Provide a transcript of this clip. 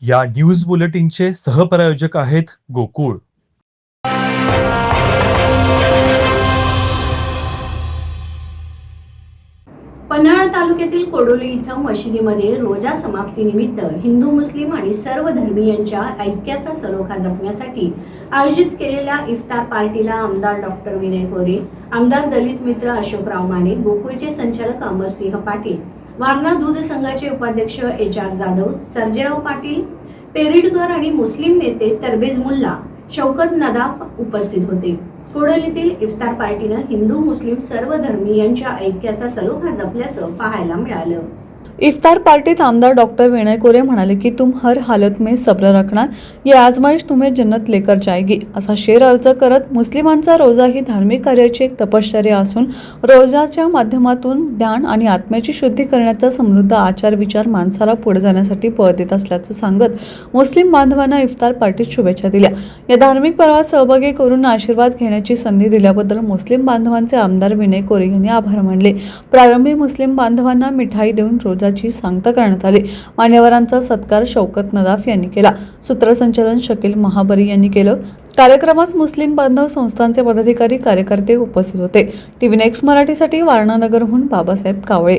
या न्यूज बुलेटिनचे सहप्रायोजक आहेत गोकुळ. पन्हाळा तालुक्यातील कोडोली इथं मशिदीमध्ये रोजा समाप्तीनिमित्त हिंदू मुस्लिम आणि सर्व धर्मीयांच्या ऐक्याचा सलोखा जपण्यासाठी आयोजित केलेल्या इफ्तार पार्टीला आमदार डॉक्टर विनय कोरे, आमदार दलित मित्र अशोकराव माने, गोकुळचे संचालक अमरसिंह पाटील, वारणा दूध संघाचे उपाध्यक्ष HR जाधव, सर्जेराव पाटील पेरिडकर आणि मुस्लिम नेते तरबेज मुल्ला, शौकत नदाफ उपस्थित होते. कोडोलीतील इफ्तार पार्टीनं हिंदू मुस्लिम सर्व धर्मीयांच्या ऐक्याचा सलोखा जपल्याचं पाहायला मिळालं. इफ्तार पार्टीत आमदार डॉक्टर विनय कोरे म्हणाले की तुम हर हालत में सब्र रखना, ये आजमाइश तुम्हें जन्नत लेकर जाएगी असा शेर अर्ज करत मुस्लिमांचा रोजा ही धार्मिक कार्याची एक तपश्चर्या असून रोजाच्या माध्यमातून ज्ञान आणि आत्म्याची शुद्धी करण्याचा समृद्ध आचार विचार माणसाला पुढे जाण्यासाठी पळ देत असल्याचं सांगत मुस्लिम बांधवांना इफ्तार पार्टीत शुभेच्छा दिल्या. या धार्मिक पर्वात सहभागी करून आशीर्वाद घेण्याची संधी दिल्याबद्दल मुस्लिम बांधवांचे आमदार विनय कोरे यांनी आभार मानले. प्रारंभी मुस्लिम बांधवांना मिठाई देऊन रोजा ची सांगता करण्यात आली. मान्यवरांचा सत्कार शौकत नदाफ यांनी केला. सूत्रसंचालन शकील महाबरी यांनी केलं. कार्यक्रमास मुस्लिम बांधव संस्थांचे पदाधिकारी कार्यकर्ते उपस्थित होते. TV नेक्स्ट मराठीसाठी वारणा नगरहून बाबासाहेब कावळे.